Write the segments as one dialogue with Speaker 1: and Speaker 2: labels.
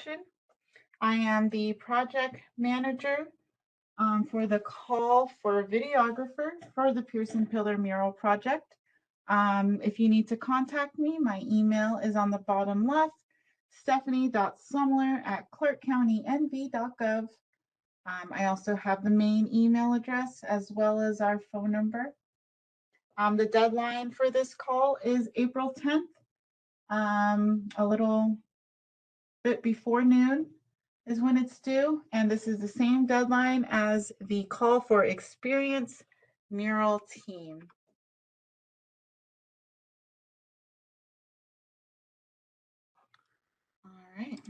Speaker 1: presentation. I am the project manager for the call for videographer for the Pearson Pillar Mural Project. If you need to contact me, my email is on the bottom left, stephanie.sumler@clarkcountynv.gov. I also have the main email address as well as our phone number. The deadline for this call is April 10th, a little bit before noon is when it's due, and this is the same deadline as the call for experienced mural team. All right.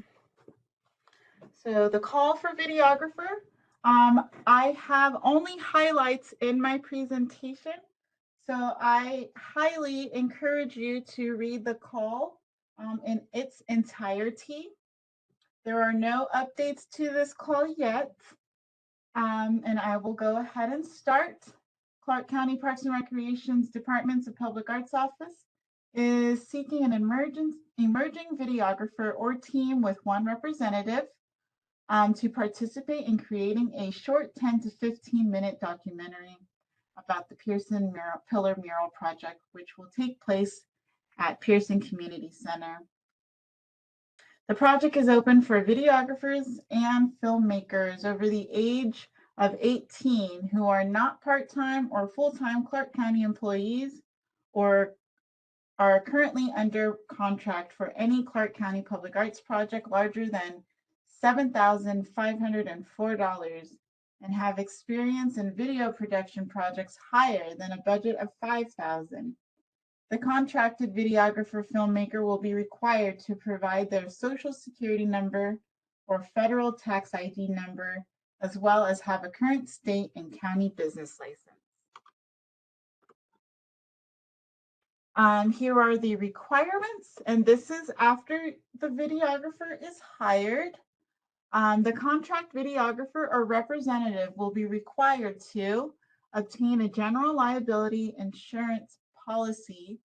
Speaker 1: So the call for videographer, I have only highlights in my presentation, so I highly encourage you to read the call in its entirety. There are no updates to this call yet, and I will go ahead and start. Clark County Parks and Recreation's Departments of Public Arts Office is seeking an emerging videographer or team with one representative to participate in creating a short 10 to 15-minute documentary about the Pearson Pillar Mural Project, which will take place at Pearson Community Center. The project is open for videographers and filmmakers over the age of 18 who are not part-time or full-time Clark County employees or are currently under contract for any Clark County Public Arts project larger than $7,504 and have experience in video production projects higher than a budget of $5,000. The contracted videographer filmmaker will be required to provide their social security number or federal tax ID number, as well as have a current state and county business license. Here are the requirements, and this is after the videographer is hired. The contract videographer or representative will be required to obtain a general liability insurance policy,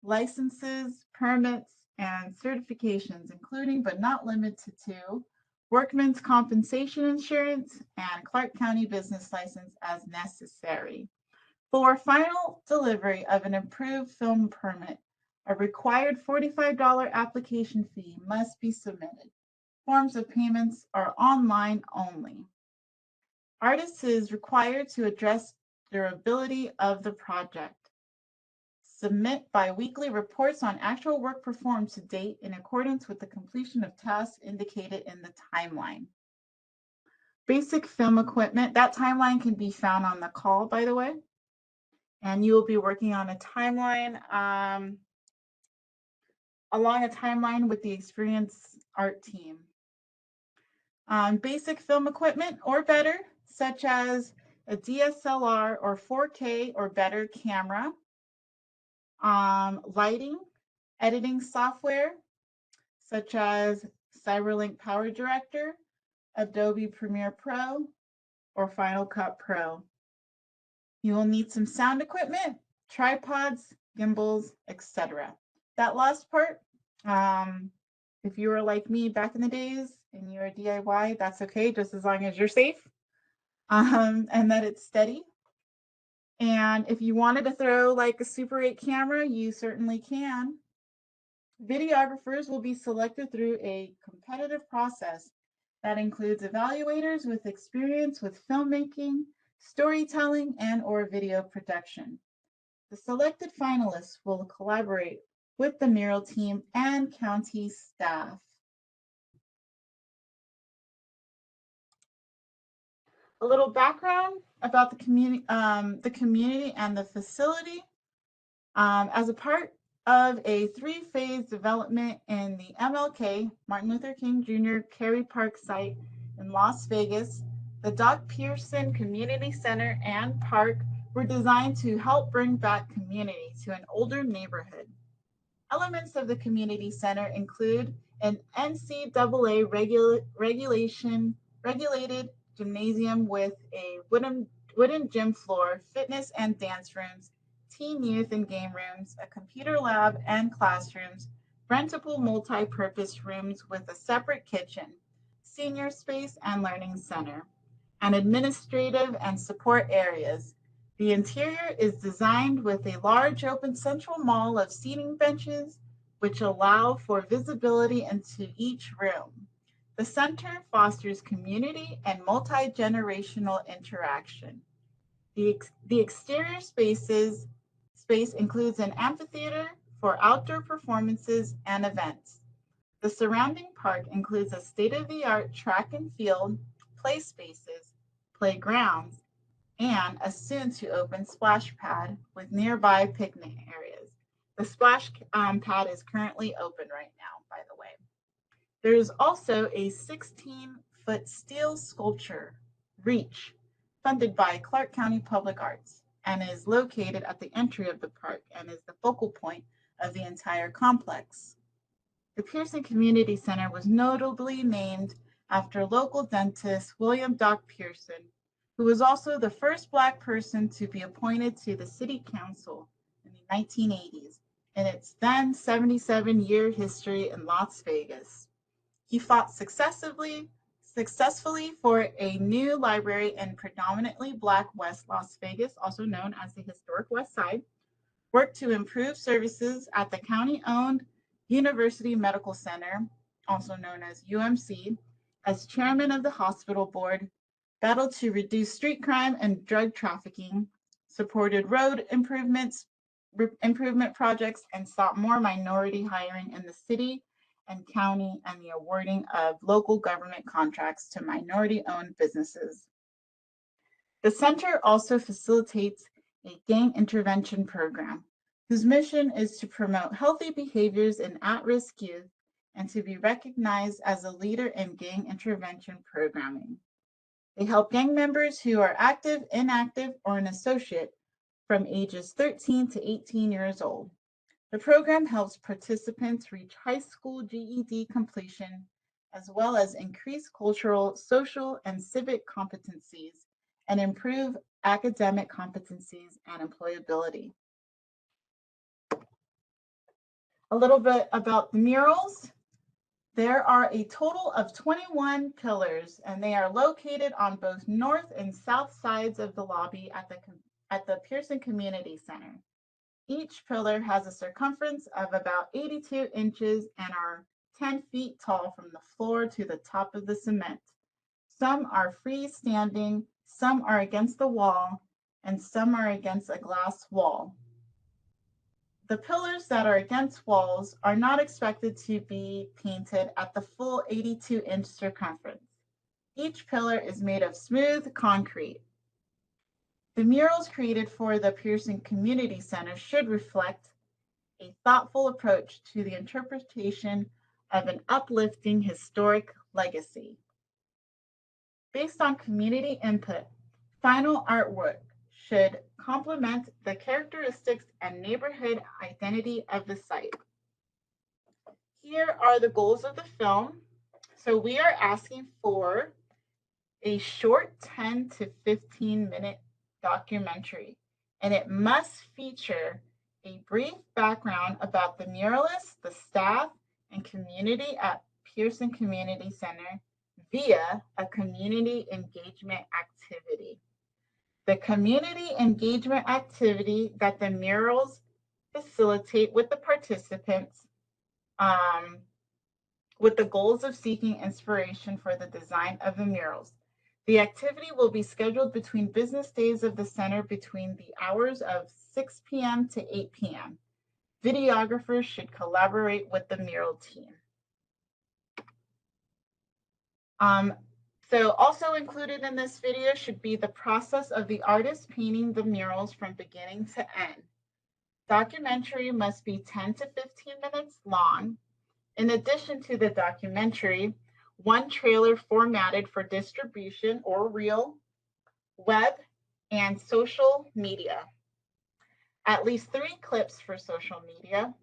Speaker 1: licenses, permits, and certifications, including but not limited to workman's compensation insurance and Clark County business license as necessary. For final delivery of an approved film permit, a required $45 application fee must be submitted. Forms of payments are online only. Artist is required to address durability of the project. Submit biweekly reports on actual work performed to date in accordance with the completion of tasks indicated in the timeline. Basic film equipment, that timeline can be found on the call, by the way. And you will be working on a timeline, along a timeline with the experienced art team. Basic film equipment or better, such as a DSLR or 4K or better camera, lighting, editing software, such as CyberLink Power Director, Adobe Premiere Pro, or Final Cut Pro. You will need some sound equipment, tripods, gimbals, etc. That last part, if you were like me back in the days and you're a DIY, that's okay, just as long as you're safe and that it's steady. And if you wanted to throw like a Super 8 camera, you certainly can. Videographers will be selected through a competitive process that includes evaluators with experience with filmmaking, storytelling, and/or video production. The selected finalists will collaborate with the mural team and county staff. A little background about the community and the facility. As a part of a 3-phase development in the MLK, Martin Luther King Jr. Carey Park site in Las Vegas, the Doc Pearson Community Center and Park were designed to help bring back community to an older neighborhood. Elements of the community center include an NCAA regulated gymnasium with a wooden gym floor, fitness and dance rooms, teen, youth, and game rooms, a computer lab and classrooms, rentable multi-purpose rooms with a separate kitchen, senior space and learning center, and administrative and support areas. The interior is designed with a large open central mall of seating benches, which allow for visibility into each room. The center fosters community and multi-generational interaction. The exterior space includes an amphitheater for outdoor performances and events. The surrounding park includes a state-of-the-art track and field, play spaces, playgrounds, and a soon-to-open splash pad with nearby picnic areas. The splash pad is currently open right now, by the way. There is also a 16-foot steel sculpture, Reach, funded by Clark County Public Arts, and is located at the entry of the park and is the focal point of the entire complex. The Pearson Community Center was notably named after local dentist William Doc Pearson, who was also the first Black person to be appointed to the City Council in the 1980s in its then 77-year history in Las Vegas. He fought successfully for a new library in predominantly Black West Las Vegas, also known as the Historic West Side, worked to improve services at the county-owned University Medical Center, also known as UMC, as chairman of the hospital board, battled to reduce street crime and drug trafficking, supported road improvement projects, and sought more minority hiring in the city and county, and the awarding of local government contracts to minority-owned businesses. The center also facilitates a gang intervention program, whose mission is to promote healthy behaviors in at-risk youth and to be recognized as a leader in gang intervention programming. They help gang members who are active, inactive, or an associate from ages 13 to 18 years old. The program helps participants reach high school GED completion, as well as increase cultural, social, and civic competencies, and improve academic competencies and employability. A little bit about the murals. There are a total of 21 pillars, and they are located on both north and south sides of the lobby at the Pearson Community Center. Each pillar has a circumference of about 82 inches and are 10 feet tall from the floor to the top of the cement. Some are freestanding, some are against the wall, and some are against a glass wall. The pillars that are against walls are not expected to be painted at the full 82-inch circumference. Each pillar is made of smooth concrete. The murals created for the Pearson Community Center should reflect a thoughtful approach to the interpretation of an uplifting historic legacy. Based on community input, final artwork should complement the characteristics and neighborhood identity of the site. Here are the goals of the film. So we are asking for a short 10 to 15-minute documentary, and it must feature a brief background about the muralists, the staff, and community at Pearson Community Center via a community engagement activity. The community engagement activity that the murals facilitate with the participants with the goals of seeking inspiration for the design of the murals. The activity will be scheduled between business days of the center between the hours of 6 p.m. to 8 p.m. Videographers should collaborate with the mural team. So also included in this video should be the process of the artist painting the murals from beginning to end. Documentary must be 10 to 15 minutes long. In addition to the documentary, one trailer formatted for distribution or reel, web, and social media. At least 3 clips for social media.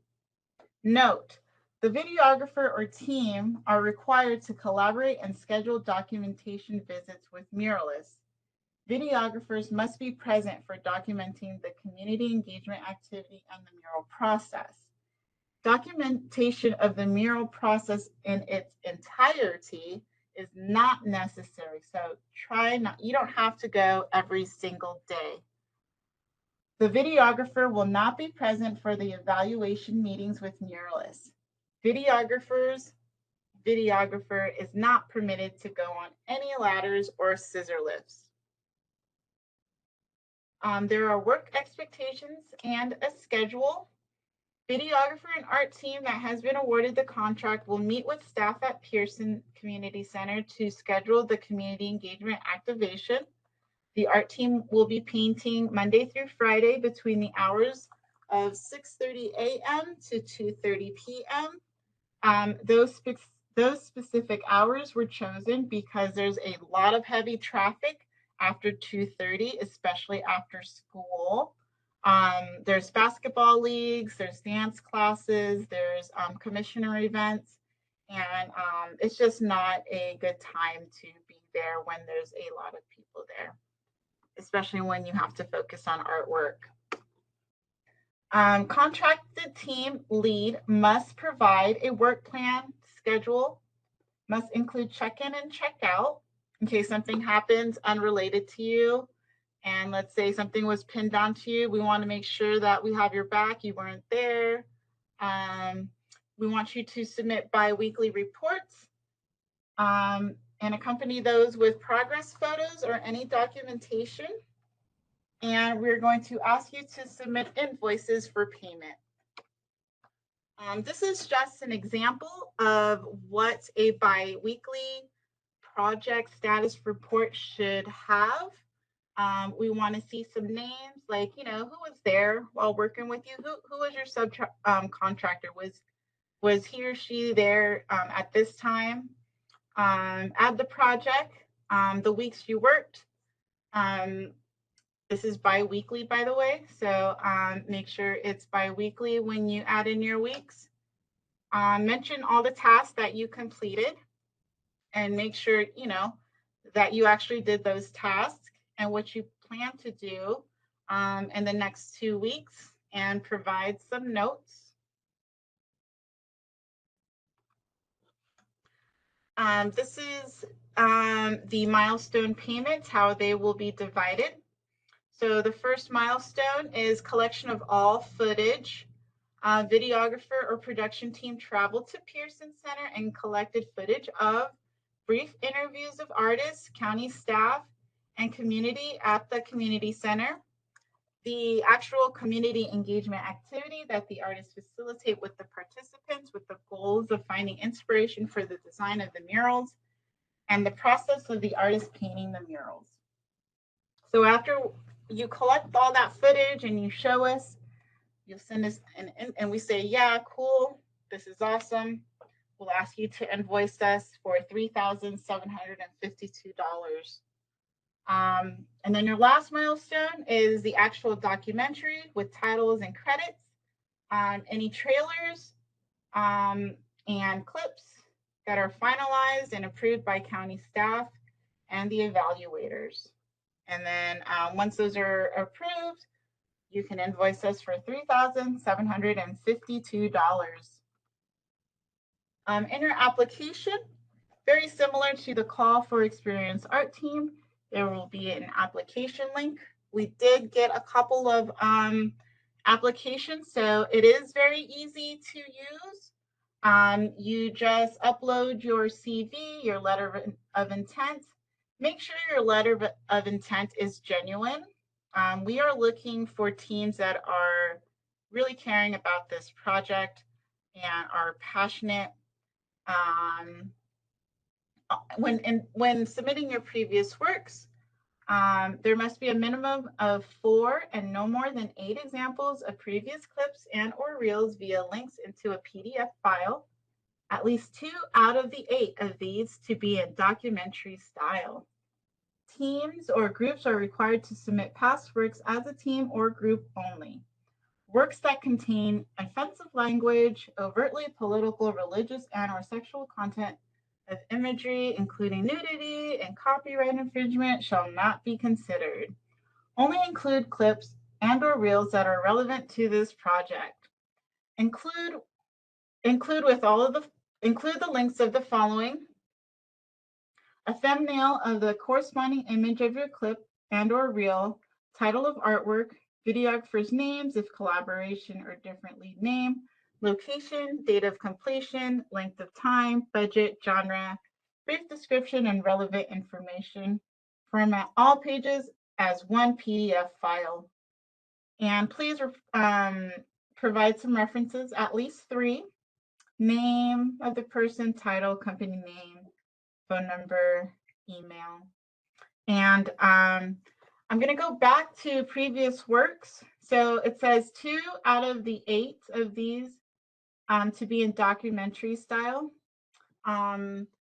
Speaker 1: Note, the videographer or team are required to collaborate and schedule documentation visits with muralists. Videographers must be present for documenting the community engagement activity and the mural process. Documentation of the mural process in its entirety is not necessary. So you don't have to go every single day. The videographer will not be present for the evaluation meetings with muralists. Videographer is not permitted to go on any ladders or scissor lifts. There are work expectations and a schedule. Videographer and art team that has been awarded the contract will meet with staff at Pearson Community Center to schedule the community engagement activation. The art team will be painting Monday through Friday between the hours of 6:30 a.m. to 2:30 p.m. Those specific hours were chosen because there's a lot of heavy traffic after 2:30, especially after school. There's basketball leagues, there's dance classes, there's commissioner events, and it's just not a good time to be there when there's a lot of people there, especially when you have to focus on artwork. Contracted team lead must provide a work plan schedule, must include check-in and check-out in case something happens unrelated to you. And let's say something was pinned onto you. We want to make sure that we have your back. You weren't there. We want you to submit bi-weekly reports and accompany those with progress photos or any documentation. And we're going to ask you to submit invoices for payment. This is just an example of what a bi-weekly project status report should have. We want to see some names, like, who was there while working with you? Who was your subcontractor? Was he or she there at this time? Add the project, the weeks you worked. This is bi-weekly, by the way, so make sure it's bi-weekly when you add in your weeks. Mention all the tasks that you completed and make sure, that you actually did those tasks and what you plan to do in the next 2 weeks, and provide some notes. This is the milestone payments, how they will be divided. So the first milestone is collection of all footage. Videographer or production team traveled to Pearson Center and collected footage of brief interviews of artists, county staff, and community at the community center. The actual community engagement activity that the artists facilitate with the participants with the goals of finding inspiration for the design of the murals, and the process of the artist painting the murals. So after you collect all that footage and you show us, you'll send us and we say, yeah, cool, this is awesome. We'll ask you to invoice us for $3,752. And then your last milestone is the actual documentary with titles and credits, any trailers and clips that are finalized and approved by county staff and the evaluators. And then once those are approved, you can invoice us for $3,752. In your application, very similar to the call for experienced art team, there will be an application link. We did get a couple of applications, so it is very easy to use. You just upload your CV, your letter of intent. Make sure your letter of intent is genuine. We are looking for teams that are really caring about this project and are passionate. When submitting your previous works, there must be a minimum of 4 and no more than 8 examples of previous clips and or reels via links into a PDF file. At least 2 out of the 8 of these to be in documentary style. Teams or groups are required to submit past works as a team or group only. Works that contain offensive language, overtly political, religious, and or sexual content of imagery, including nudity and copyright infringement, shall not be considered. Only include clips and or reels that are relevant to this project. Include include the links of the following: a thumbnail of the corresponding image of your clip and or reel, title of artwork, videographer's names if collaboration or different lead name, location, date of completion, length of time, budget, genre, brief description, and relevant information. Format all pages as one PDF file. And please provide some references, at least 3. Name of the person, title, company name, phone number, email. And I'm going to go back to previous works. So it says 2 out of the 8 of these to be in documentary style.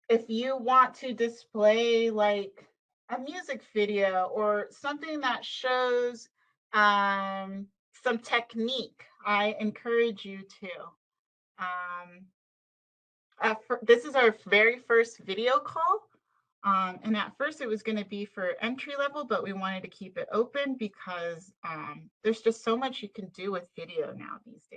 Speaker 1: If you want to display like a music video or something that shows some technique, I encourage you to. This is our very first video call. And at first it was going to be for entry level, but we wanted to keep it open because there's just so much you can do with video now these days.